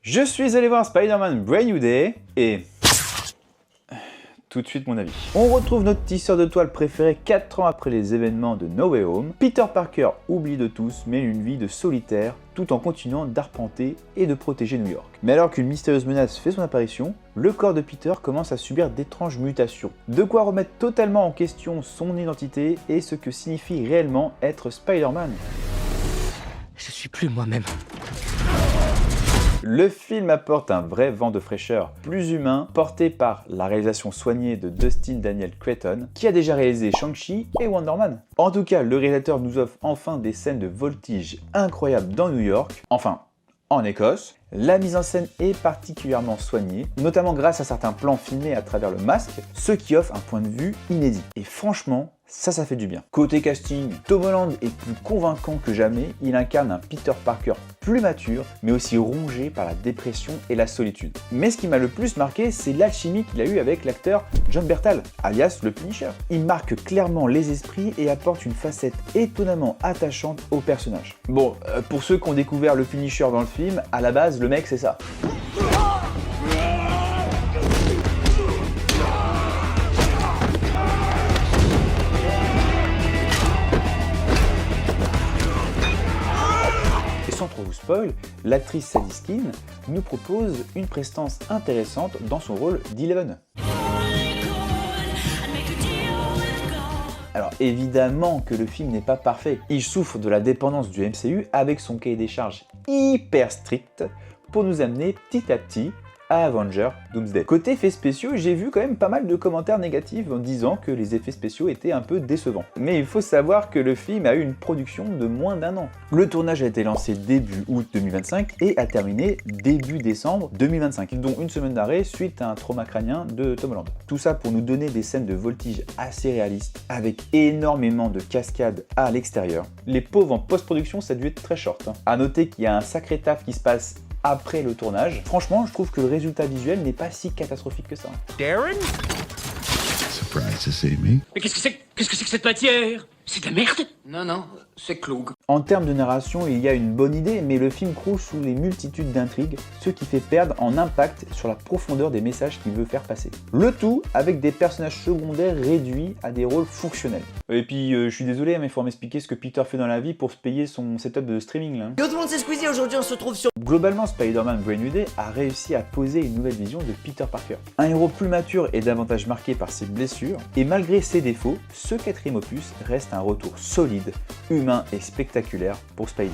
Je suis allé voir Spider-Man Brand New Day et... tout de suite mon avis. On retrouve notre tisseur de toile préféré 4 ans après les événements de No Way Home. Peter Parker, oublié de tous, mène une vie de solitaire tout en continuant d'arpenter et de protéger New York. Mais alors qu'une mystérieuse menace fait son apparition, le corps de Peter commence à subir d'étranges mutations. De quoi remettre totalement en question son identité et ce que signifie réellement être Spider-Man. Je suis plus moi-même. Le film apporte un vrai vent de fraîcheur, plus humain, porté par la réalisation soignée de Dustin Daniel Cretton, qui a déjà réalisé Shang-Chi et Wonder Man. En tout cas, le réalisateur nous offre enfin des scènes de voltige incroyables dans New York, enfin, en Écosse. La mise en scène est particulièrement soignée, notamment grâce à certains plans filmés à travers le masque, ce qui offre un point de vue inédit. Et franchement, ça fait du bien. Côté casting, Tom Holland est plus convaincant que jamais, il incarne un Peter Parker plus mature, mais aussi rongé par la dépression et la solitude. Mais ce qui m'a le plus marqué, c'est l'alchimie qu'il a eue avec l'acteur Jon Bernthal, alias le Punisher. Il marque clairement les esprits et apporte une facette étonnamment attachante au personnage. Bon, pour ceux qui ont découvert le Punisher dans le film, à la base, le mec c'est ça. Sans trop vous spoil, l'actrice Sadie Skin nous propose une prestance intéressante dans son rôle d'Eleven. Alors évidemment que le film n'est pas parfait, il souffre de la dépendance du MCU avec son cahier des charges hyper strict pour nous amener petit à petit à Avengers Doomsday. Côté effets spéciaux, j'ai vu quand même pas mal de commentaires négatifs en disant que les effets spéciaux étaient un peu décevants. Mais il faut savoir que le film a eu une production de moins d'1 an. Le tournage a été lancé début août 2025 et a terminé début décembre 2025, dont une semaine d'arrêt suite à un trauma crânien de Tom Holland. Tout ça pour nous donner des scènes de voltige assez réalistes, avec énormément de cascades à l'extérieur. Les pauvres en post-production, ça a dû être très short. À noter qu'il y a un sacré taf qui se passe après le tournage. Franchement, je trouve que le résultat visuel n'est pas si catastrophique que ça. Darren? Surprised to see me. Mais qu'est-ce que c'est que cette matière? C'est de la merde? Non, c'est Cloug. En termes de narration, il y a une bonne idée, mais le film croule sous les multitudes d'intrigues, ce qui fait perdre en impact sur la profondeur des messages qu'il veut faire passer. Le tout avec des personnages secondaires réduits à des rôles fonctionnels. Et puis, je suis désolé, mais il faut m'expliquer ce que Peter fait dans la vie pour se payer son setup de streaming là. Yo tout le monde, c'est Squeezie, aujourd'hui on se retrouve sur... Globalement, Spider-Man Brand New Day a réussi à poser une nouvelle vision de Peter Parker. Un héros plus mature et davantage marqué par ses blessures, et malgré ses défauts, ce 4e opus reste un retour solide, humain et spectaculaire pour Spidey.